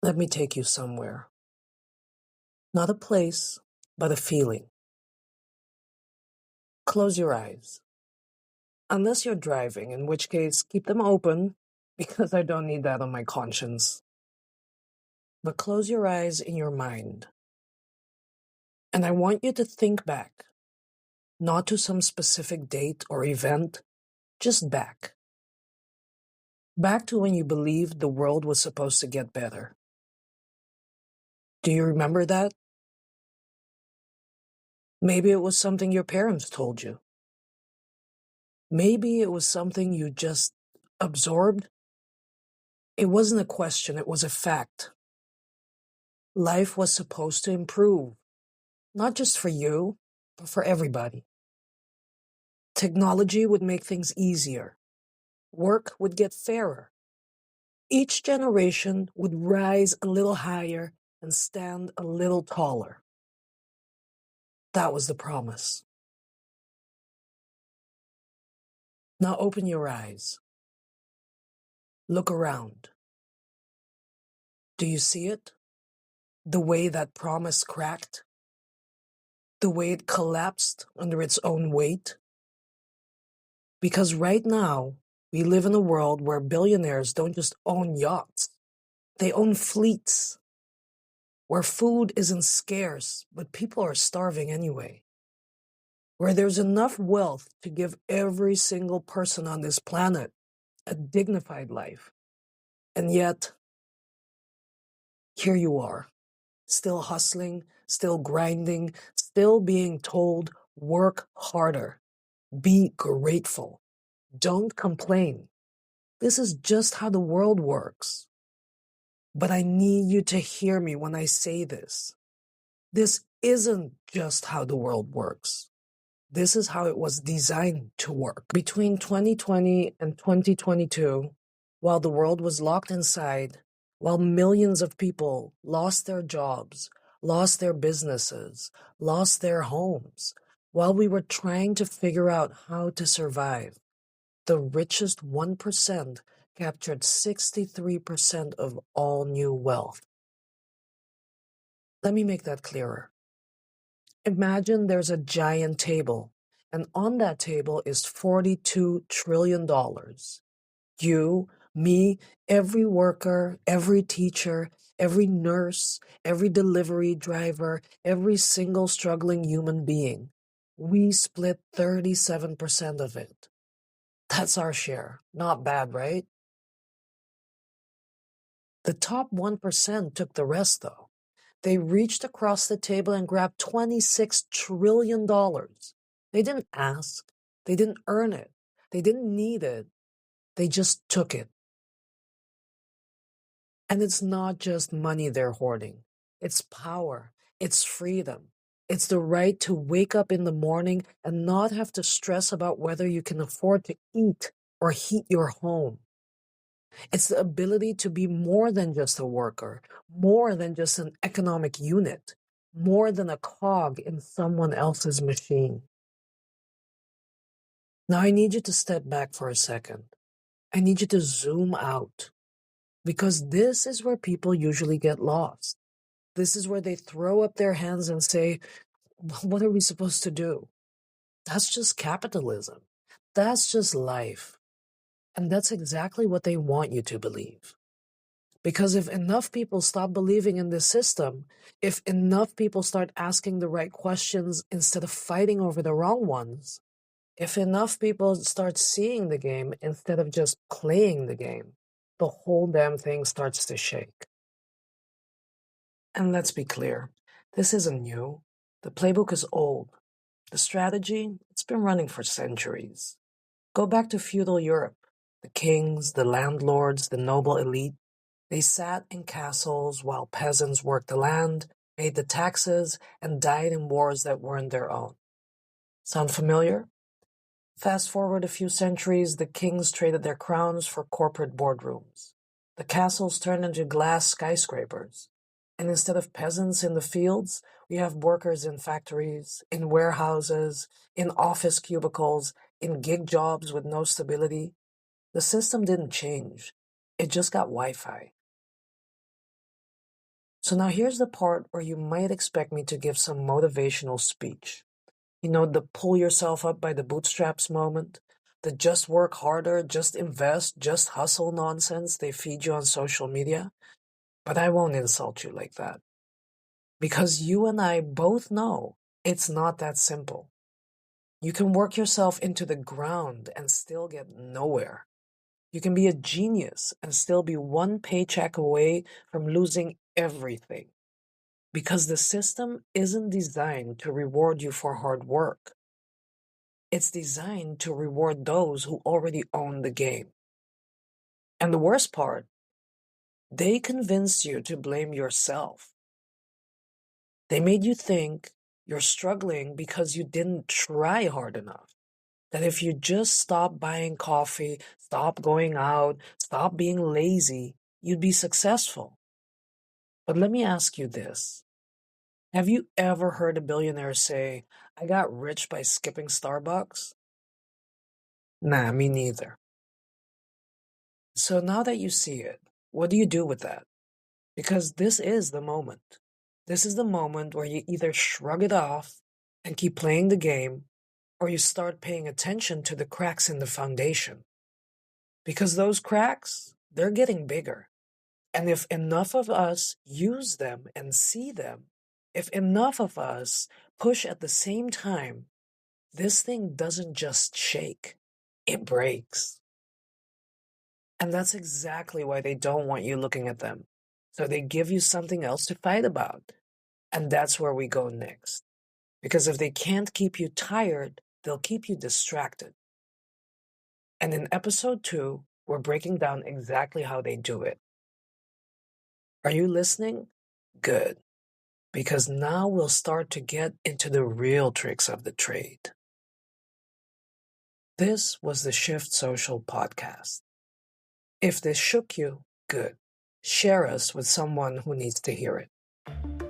Let me take you somewhere. Not a place, but a feeling. Close your eyes. Unless you're driving, in which case, keep them open because I don't need that on my conscience. But close your eyes in your mind. And I want you to think back, not to some specific date or event, just back. Back to when you believed the world was supposed to get better. Do you remember that? Maybe it was something your parents told you. Maybe it was something you just absorbed. It wasn't a question, it was a fact. Life was supposed to improve, not just for you, but for everybody. Technology would make things easier. Work would get fairer. Each generation would rise a little higher and stand a little taller. That was the promise. Now open your eyes. Look around. Do you see it? The way that promise cracked? The way it collapsed under its own weight? Because right now, we live in a world where billionaires don't just own yachts. They own fleets. Where food isn't scarce, but people are starving anyway. Where there's enough wealth to give every single person on this planet a dignified life. And yet, here you are, still hustling, still grinding, still being told, work harder, be grateful, don't complain. This is just how the world works. But I need you to hear me when I say this. This isn't just how the world works. This is how it was designed to work. Between 2020 and 2022, while the world was locked inside, while millions of people lost their jobs, lost their businesses, lost their homes, while we were trying to figure out how to survive, the richest 1% captured 63% of all new wealth. Let me make that clearer. Imagine there's a giant table, and on that table is $42 trillion. You, me, every worker, every teacher, every nurse, every delivery driver, every single struggling human being. We split 37% of it. That's our share. Not bad, right? The top 1% took the rest, though. They reached across the table and grabbed $26 trillion. They didn't ask. They didn't earn it. They didn't need it. They just took it. And it's not just money they're hoarding. It's power. It's freedom. It's the right to wake up in the morning and not have to stress about whether you can afford to eat or heat your home. It's the ability to be more than just a worker, more than just an economic unit, more than a cog in someone else's machine. Now I need you to step back for a second. I need you to zoom out, because this is where people usually get lost. This is where they throw up their hands and say, what are we supposed to do? That's just capitalism. That's just life. And that's exactly what they want you to believe. Because if enough people stop believing in this system, if enough people start asking the right questions instead of fighting over the wrong ones, if enough people start seeing the game instead of just playing the game, the whole damn thing starts to shake. And let's be clear, this isn't new. The playbook is old. The strategy, it's been running for centuries. Go back to feudal Europe. The kings, the landlords, the noble elite, they sat in castles while peasants worked the land, paid the taxes, and died in wars that weren't their own. Sound familiar? Fast forward a few centuries, the kings traded their crowns for corporate boardrooms. The castles turned into glass skyscrapers. And instead of peasants in the fields, we have workers in factories, in warehouses, in office cubicles, in gig jobs with no stability. The system didn't change. It just got Wi-Fi. So now here's the part where you might expect me to give some motivational speech. You know, the pull yourself up by the bootstraps moment, the just work harder, just invest, just hustle nonsense they feed you on social media. But I won't insult you like that. Because you and I both know it's not that simple. You can work yourself into the ground and still get nowhere. You can be a genius and still be one paycheck away from losing everything. Because the system isn't designed to reward you for hard work. It's designed to reward those who already own the game. And the worst part, they convinced you to blame yourself. They made you think you're struggling because you didn't try hard enough. That if you just stop buying coffee, stop going out, stop being lazy, you'd be successful. But let me ask you this. Have you ever heard a billionaire say, I got rich by skipping Starbucks? Nah, me neither. So now that you see it, what do you do with that? Because this is the moment. This is the moment where you either shrug it off and keep playing the game, or you start paying attention to the cracks in the foundation. Because those cracks, they're getting bigger. And if enough of us use them and see them, if enough of us push at the same time, this thing doesn't just shake, it breaks. And that's exactly why they don't want you looking at them. So they give you something else to fight about. And that's where we go next. Because if they can't keep you tired, they'll keep you distracted. And in episode 2, we're breaking down exactly how they do it. Are you listening? Good. Because now we'll start to get into the real tricks of the trade. This was the Shift Social podcast. If this shook you, good. Share us with someone who needs to hear it.